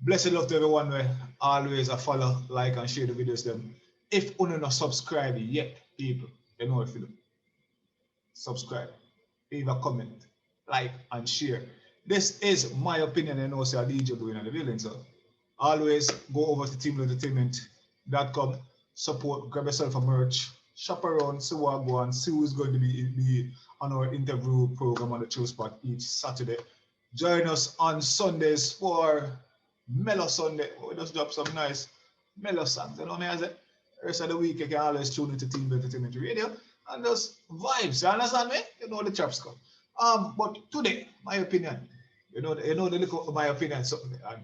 Blessed love to everyone where always a follow, like and share the videos them. If you not subscribe yet, people, you know if you subscribe, leave a comment, like and share. This is my opinion and also a DJ doing in the building. So always go over to teamloadentertainment.com, support, grab yourself a merch, shop around, see what go on, see who's going to be on our interview program on the Chill Spot each Saturday. Join us on Sundays for Mellow Sunday. We just drop some nice mellow songs. You know what I mean? The rest of the week, you can always tune into Team Entertainment Radio and just vibes. You understand me? You know the chops come. But today, my opinion, you know the look of my opinion. Something. And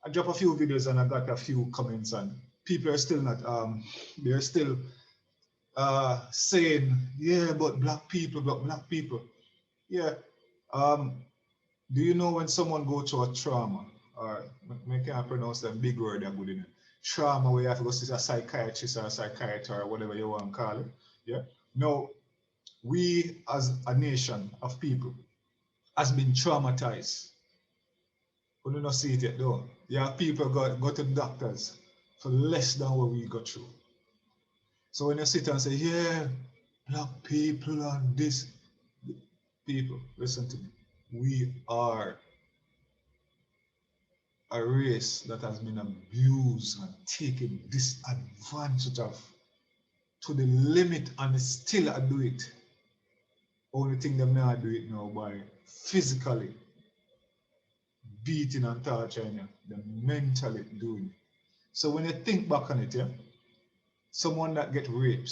I drop a few videos and I got a few comments and people are still not they're still saying, yeah, but black people. Yeah. Um, do you know when someone go through a trauma, or I can't pronounce that big word that good in it? Trauma where you have to go see a psychiatrist or a psychiatrist or whatever you want to call it. Yeah. No, we as a nation of people has been traumatized. We do not see it yet though. Yeah, people go to doctors for less than what we got through. So when you sit and say, yeah, black people and this, people, listen to me. We are a race that has been abused and taken disadvantage of to the limit and still I do it. Only thing them now do it now by physically beating and torturing you, they're mentally doing it. So when you think back on it, yeah, someone that get raped,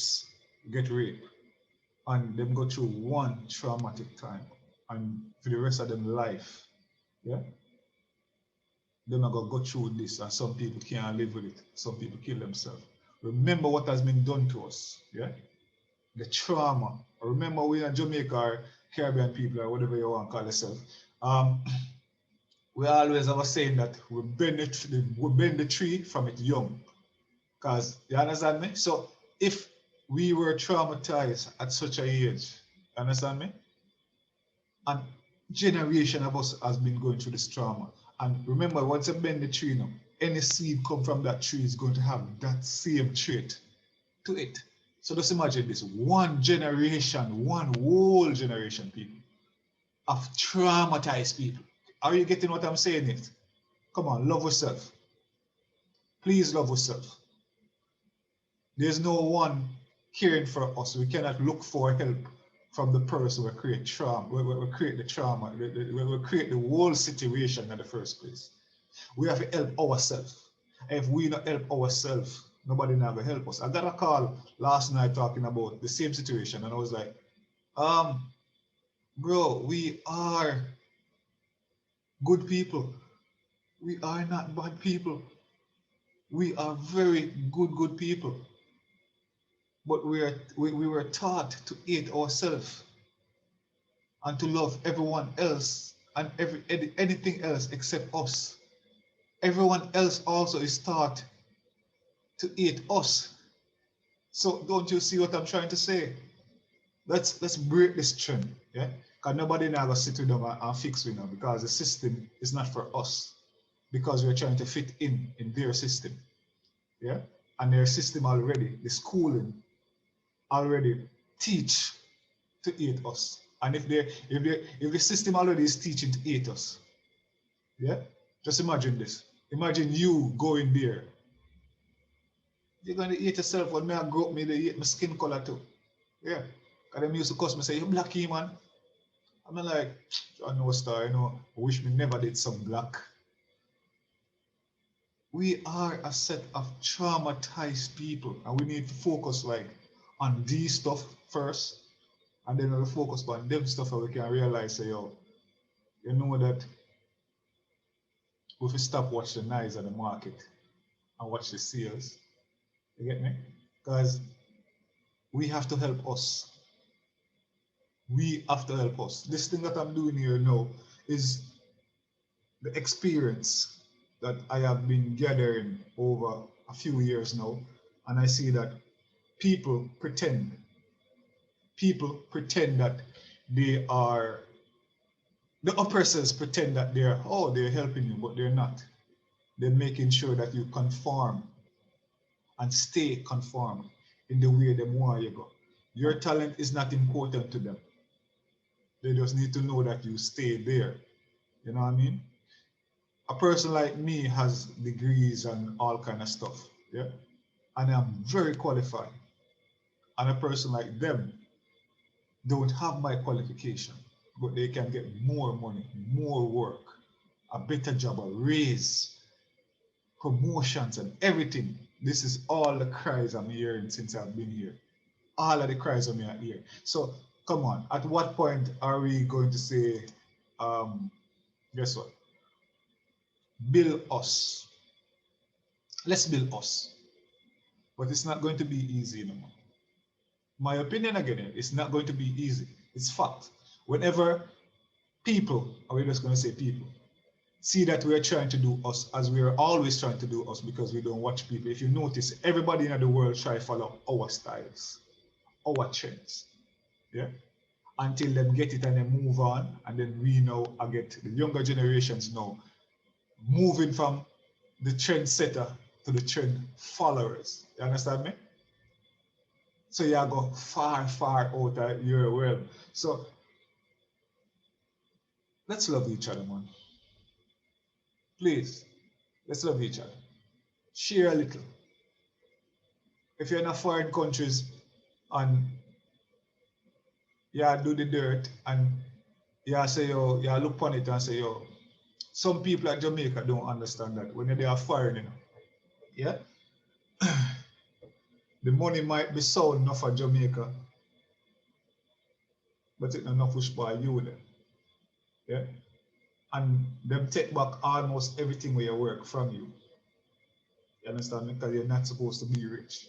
and them go through one traumatic time, and for the rest of them life, yeah, they're not gonna go through this, and some people can't live with it. Some people kill themselves. Remember what has been done to us, yeah, the trauma. Remember we in Jamaica or Caribbean people or whatever you want to call yourself. Um, we always have a saying that we bend the tree from its young. Because you understand me? So if we were traumatized at such a age, you understand me? And generation of us has been going through this trauma. And remember, once you bend the tree now, any seed come from that tree is going to have that same trait to it. So just imagine this one generation, one whole generation, people, of traumatized people. Are you getting what I'm saying? It? Come on, love yourself. Please love yourself. There's no one caring for us. We cannot look for help from the person who create trauma, we create the trauma, we create the whole situation in the first place. We have to help ourselves. If we not help ourselves, nobody never help us. I got a call last night talking about the same situation, and I was like, um, bro, we are good people. We are not bad people. We are very good people. But we were taught to hate ourselves and to love everyone else and anything else except us. Everyone else also is taught to hate us. So don't you see what I'm trying to say? Let's break this trend, yeah? Because nobody now gonna sit with them and fix it now because the system is not for us. Because we're trying to fit in their system. Yeah? And their system already, the schooling already teach to hate us. And if the system already is teaching to hate us, yeah, just imagine this. Imagine you going there. You're gonna hate yourself when me I grow up, me they hate my skin color too. Yeah. Cause them used to cuss me say, you blacky man. I'm like, I know star, I wish me never did some black. We are a set of traumatized people and we need to focus like on these stuff first and then we'll focus on them stuff and we can realize say, yo, you know that if we stop watch the noise of the market and watch the sales, you get me? Because we have to help us. We have to help us. This thing that I'm doing here now is the experience that I have been gathering over a few years now. And I see that people pretend, people pretend that they are, the oppressors pretend that they're, oh, they're helping you, but they're not. They're making sure that you conform and stay conformed in the way they want you go. Your talent is not important to them. They just need to know that you stay there. You know what I mean? A person like me has degrees and all kind of stuff. Yeah. And I'm very qualified. And a person like them don't have my qualification, but they can get more money, more work, a better job, a raise, promotions, and everything. This is all the cries I'm hearing since I've been here. All of the cries I'm here. So come on, at what point are we going to say, guess what? Build us. Let's build us. But it's not going to be easy anymore. My opinion again, it's not going to be easy. It's fact. Whenever people, are we just going to say people, see that we're trying to do us as we are always trying to do us because we don't watch people. If you notice, everybody in the world try to follow our styles, our trends. Yeah. Until them get it and then move on. And then we know, I get the younger generations now moving from the trendsetter to the trend followers. You understand me? So you go far, far out of your world. So let's love each other, man. Please, let's love each other. Share a little. If you're in a foreign countries and you do the dirt and you say, yo, you look on it and say, yo, some people at Jamaica don't understand that when they are foreign, you know. Yeah? The money might be sound enough for Jamaica, but it's not enough push by you then. Yeah? And them take back almost everything where you work from you. You understand me? Because you're not supposed to be rich.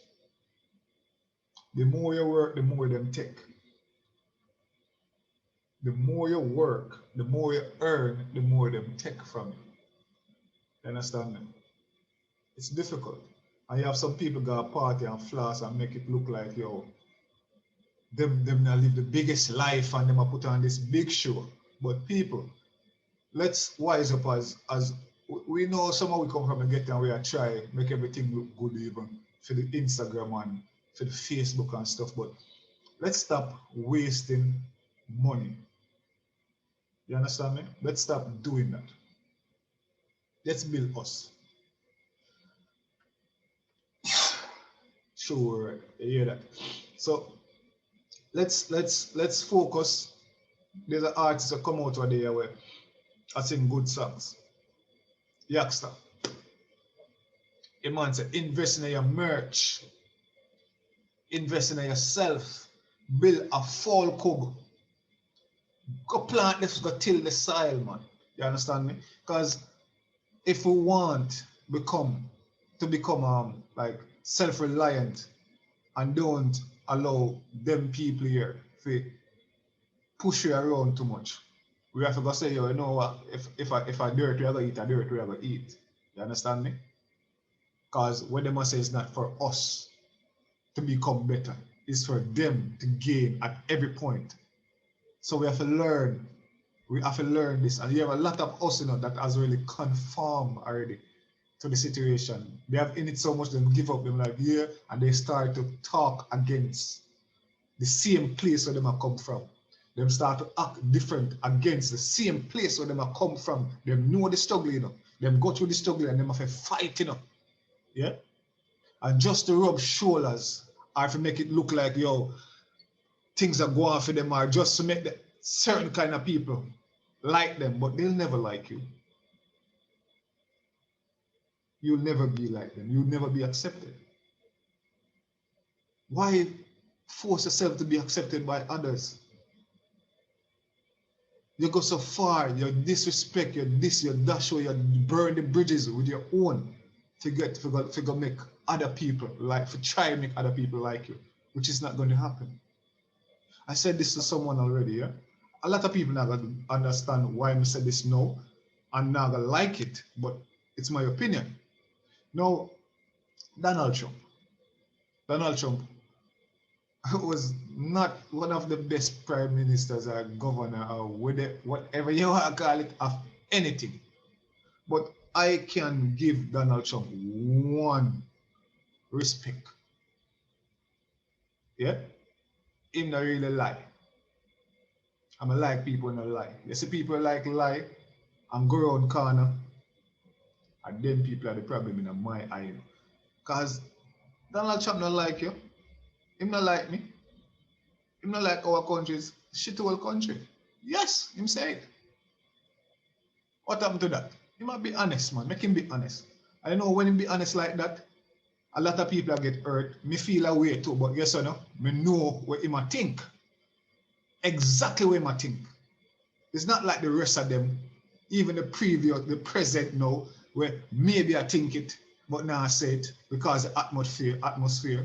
The more you work, the more them take. The more you work, the more you earn, the more them take from you. You understand me? It's difficult. And you have some people go party and floss and make it look like, yo, them now live the biggest life and them put on this big show. But people, let's wise up as we know somehow we come from a get and we are try make everything look good even for the Instagram and for the Facebook and stuff. But let's stop wasting money. You understand me? Let's stop doing that. Let's build us. Sure, you hear that. So let's focus. There's an artist that come out over there where I sing good songs. Youngster. A man say invest in your merch, invest in yourself, build a fall cob. Go plant this, go till the soil, man. You understand me? Because if we want to become like self-reliant and don't allow them people here to push you around too much, we have to go say, yo, you know what, if I dirt, we are gonna eat, a dirt, we are gonna eat. You understand me? Because what they must say is not for us to become better, it's for them to gain at every point. So we have to learn. We have to learn this. And you have a lot of us, you know, that has really conformed already to the situation. They have in it so much, they give up, them like, yeah, and they start to talk against the same place where them have come from. Them start to act different against the same place where them have come from. Them know the struggle, you know. Them go through the struggle and them have to fight, you know. Yeah? And just to rub shoulders or to make it look like, yo, things are going for them, or just to make the certain kind of people like them, but they'll never like you. You'll never be like them. You'll never be accepted. Why force yourself to be accepted by others? You go so far, you disrespect, you this, you dash, you burn the bridges with your own to go make other people like, to try and make other people like you, which is not going to happen. I said this to someone already, yeah? A lot of people now gonna understand why I said this now and now gonna like it, but it's my opinion. Now, Donald Trump was not one of the best prime ministers or governor or whatever you want to call it of anything. But I can give Donald Trump one respect. Yeah? Him not really lie. I'm a like people not lie. You see people like lie and go around corner, and them people are the problem in my eye. Because Donald Trump not like you. Him not like me. Him not like our country's shit whole country. Yes, him say it. What happened to that? He might be honest, man. Make him be honest. I know when he be honest like that, a lot of people get hurt. Me feel a way too, but yes or no, me know what he might think. Exactly what he might think. It's not like the rest of them, even the previous, the present now, where maybe I think it, but now I say it because the atmosphere.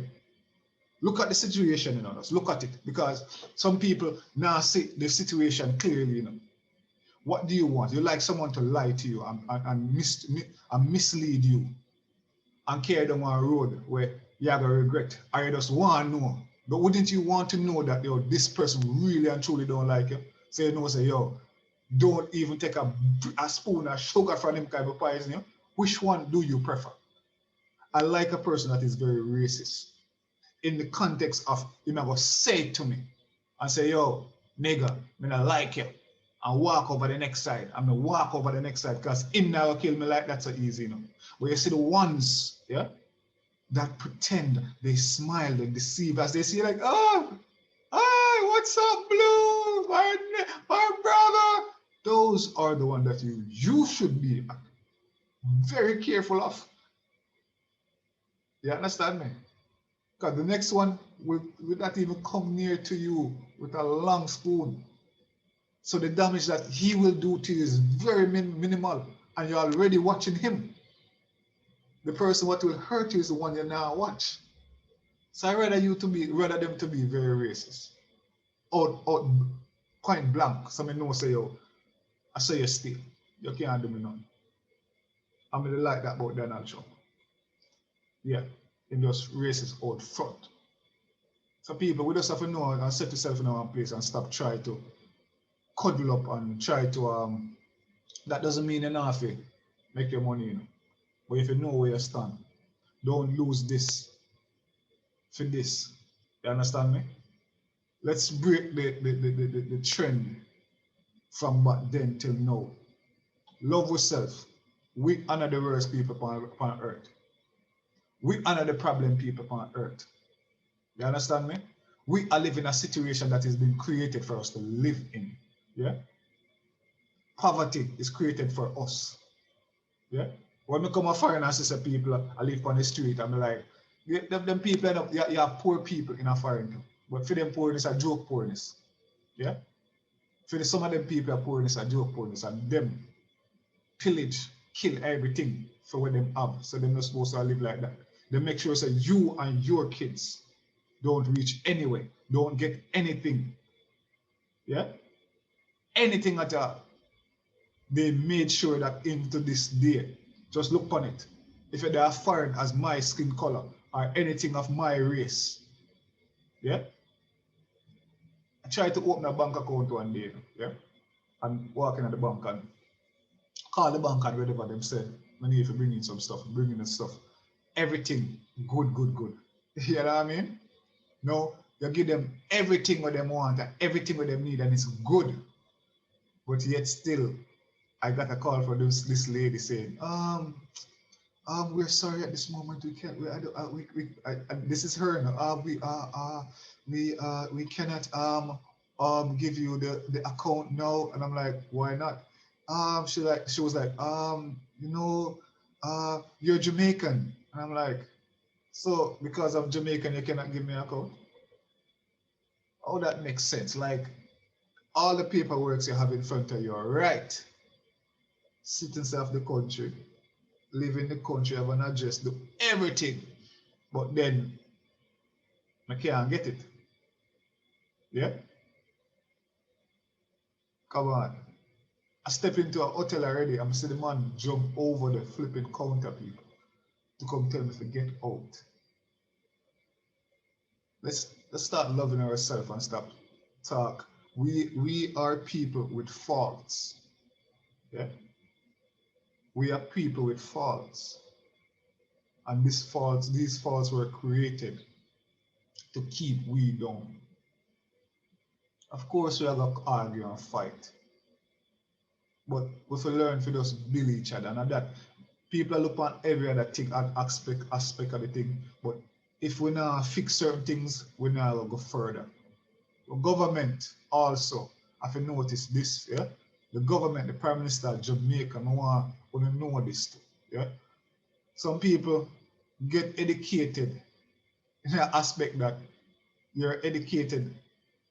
Look at the situation in us. Look at it. Because some people now see the situation clearly, you know. What do you want? You like someone to lie to you and mislead you and carry them on a road where you're going to regret. I just want to know. But wouldn't you want to know that, yo, this person really and truly don't like you? So you know, say, yo, don't even take a spoon of sugar from them kind of poison you. Which one do you prefer? I like a person that is very racist. In the context of, you know, say it to me and say, yo, nigga, me not like you. And walk over the next side. I'm gonna walk over the next side because him now kill me like that so easy, you know. Where you see the ones, yeah, that pretend, they smile, they deceive as they see like, oh, hi, what's up, Blue? My brother. Those are the ones that you should be very careful of. You understand me? Because the next one will not even come near to you with a long spoon. So the damage that he will do to you is very minimal, and you're already watching him. The person what will hurt you is the one you now watch. So I rather them to be very racist. Out point blank. So I know say yo, I say you still. You can't do me nothing. I'm really like that about Donald Trump. Yeah. In just racist out front. So people, we just have to know and set yourself in our place and stop trying to cuddle up and try to that doesn't mean you're not to make your money, you know. But if you know where you stand, don't lose this for this. You understand me? Let's break the trend from back then till now. Love yourself. We honor the worst people upon earth. We honor the problem people upon earth. You understand me? We are living a situation that has been created for us to live in. Yeah? Poverty is created for us. Yeah? When we come a foreign and see people I live on the street, I'm like, them people end up, you have poor people in a foreign. But for them poorness, a joke poorness. Yeah? For some of them people are poorness, a joke poorness, and them pillage, kill everything for what them have. So they're not supposed to live like that. They make sure that you and your kids don't reach anywhere, don't get anything. Yeah? Anything at all. They made sure that into this day, just look on it. If they are foreign as my skin color or anything of my race, yeah, I try to open a bank account one day, yeah, and walk in at the bank and call the bank and whatever them said. I need to bring in some stuff, bring in the stuff. Everything good, good, good. You know what I mean? No, you give them everything what they want and everything what they need, and it's good. But yet still, I got a call from this lady saying, we're sorry at this moment we can't. This is her. No? We cannot give you the account now. And I'm like, why not? She was like, you're Jamaican. And I'm like, so because I'm Jamaican, you cannot give me an account? Oh, that makes sense. Like all the paperwork you have in front of you are right. Citizens of the country, live in the country, have an address, do everything. But then I can't get it. Yeah? Come on. I step into a hotel already. I'm see the man jump over the flipping counter people to come tell me to get out. Let's start loving ourselves and stop talk. We are people with faults. Yeah? We are people with faults, and these faults were created to keep we down. Of course, we are going to argue and fight, but we have to learn to just build each other. And that people look on every other thing, aspect of the thing, but if we now fix certain things, we now go further. The government also have to notice this, yeah. The government, the Prime Minister of Jamaica, I want to know this too, yeah. Some people get educated in an aspect that you're educated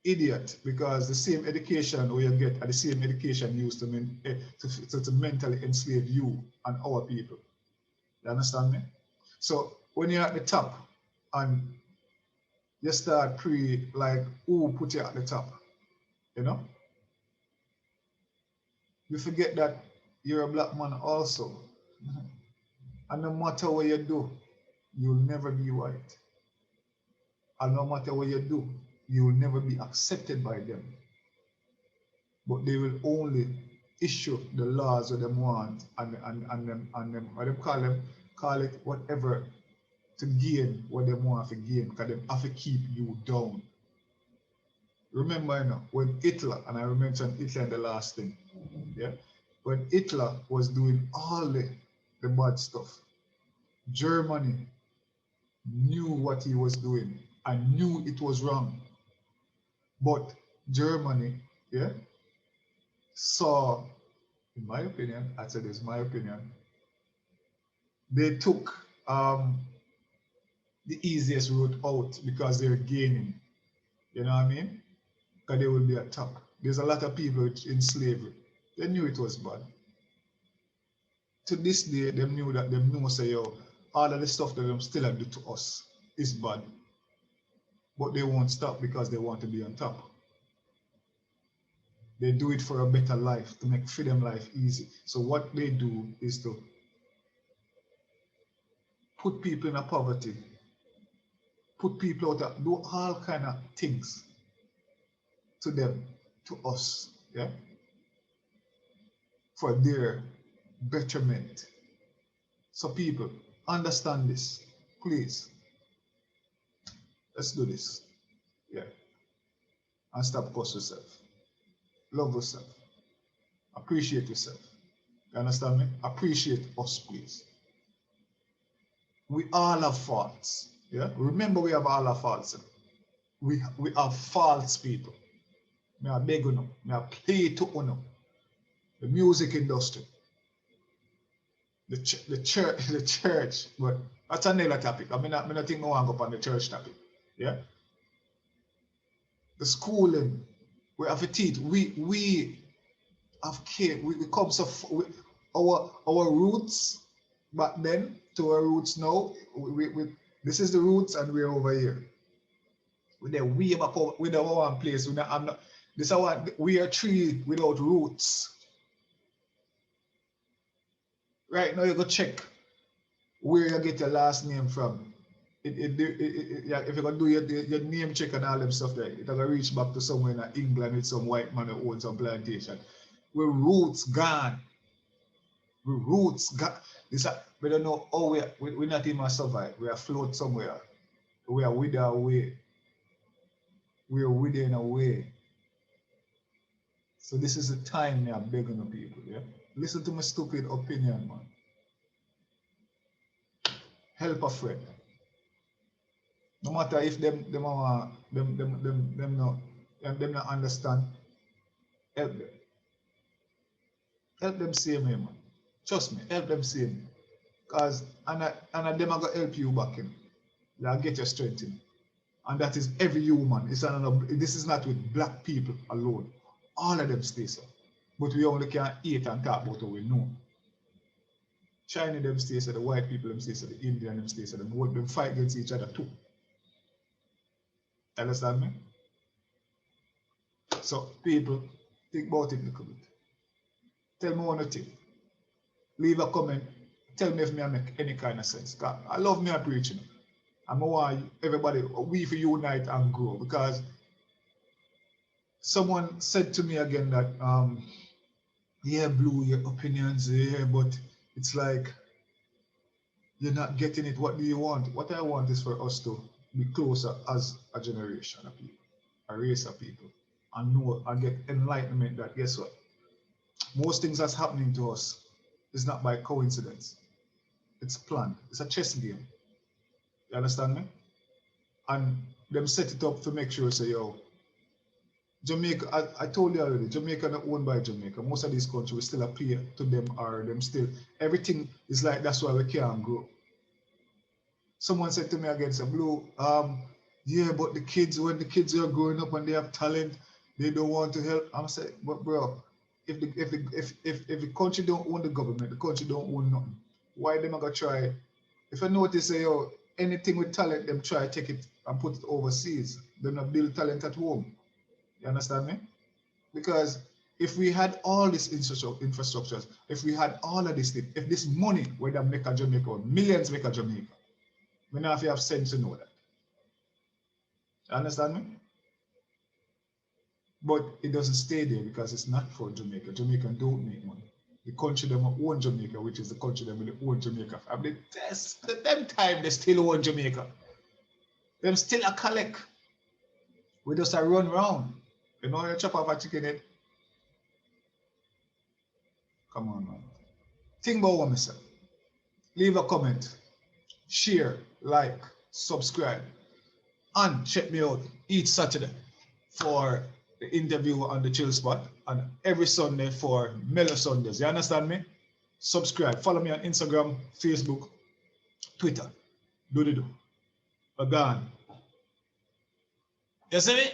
idiot, because the same education or you get are the same education used to mentally enslave you and our people. You understand me? So when you're at the top and you start like who put you at the top, you know, you forget that you're a black man also. And no matter what you do, you'll never be white. And no matter what you do, you will never be accepted by them. But they will only issue the laws that they want and them what they call it whatever to gain what they want to gain, because they have to keep you down. Remember, you know, when Hitler, and I mentioned Hitler in the last thing, yeah, when Hitler was doing all the bad stuff, Germany knew what he was doing and knew it was wrong. But Germany, yeah, saw, in my opinion, I said it's my opinion, they took the easiest route out because they're gaining. You know what I mean? Because they will be at top. There's a lot of people in slavery. They knew it was bad. To this day, they knew that say, yo, all of the stuff that them still do to us is bad. But they won't stop because they want to be on top. They do it for a better life, to make freedom life easy. So what they do is to put people in a poverty, put people out, do all kind of things to them, to us, yeah, for their betterment. So people, understand this, please. Let's do this, yeah, and stop cuss yourself. Love yourself. Appreciate yourself. You understand me? Appreciate us, please. We all have faults. Yeah. Remember, we have all our faults. We have faults, people. Me I beg you, me I play to you. The music industry, the church, the church. But that's another topic. I mean, I think no one go up on the church topic. Yeah. The schooling, we have to teach. We have care. We come so our roots back then to our roots now. This is the roots, and we're over here. We're way back over, with our one place. I'm not. This our we are tree without roots. Right now, you go check where you get your last name from. Yeah, if you're gonna do your name check and all them stuff there, it's gonna reach back to somewhere in England with some white man who owns some plantation. We're roots gone. We're roots gone. We don't know how we're not even survive. We are afloat somewhere. We are wither away. We are withering away. So this is the time me I'm begging the people, yeah? Listen to my stupid opinion, man. Help a friend. No matter if them not understand, help them. Help them see me, man. Trust me, help them see me. Cause and them are gonna help you back in. They'll get your strength in. And that is every human. This is not with black people alone. All of them stay so. But we only can eat and talk about what we know. China them stay so, the white people them stay so, the Indian them stay so, them fight against each other too. Understand me? So people, think about it a little bit. Tell me one thing. Leave a comment. Tell me if me make any kind of sense. I love me preaching. I want everybody, we for unite and grow, because someone said to me again that yeah, Blue, your opinions here, but it's like you're not getting it. What do you want? What I want is for us to be closer as a generation of people, a race of people, and know and get enlightenment that guess what? Most things that's happening to us is not by coincidence. It's planned. It's a chess game. You understand me? And them set it up to make sure say, yo, Jamaica, I told you already, Jamaica not owned by Jamaica. Most of these countries we still appear to them or them still. Everything is like that's why we can't grow. Someone said to me again, say, Blue, yeah, but the kids, when the kids are growing up and they have talent, they don't want to help. I'm saying, but bro, if the country don't own the government, the country don't own nothing. Why them gonna try? If I notice say, yo, anything with talent, them try to take it and put it overseas. Them not build talent at home. You understand me? Because if we had all these infrastructures, if we had all of this thing, if this money were to make a Jamaica, millions make a Jamaica, we now have sense to know that. You understand me? But it doesn't stay there because it's not for Jamaica. Jamaica don't make money. The country them own Jamaica, which is the country them will own Jamaica. I mean, them time they still own Jamaica. Them still a collect. We just a run round. You know, you chop off a chicken head. Come on, man. Think about what I said. Leave a comment, share, like, subscribe, and check me out each Saturday for the interview on the Chill Spot and every Sunday for Mellow Sundays. You understand me? Subscribe. Follow me on Instagram, Facebook, Twitter. Do. Again. You see me?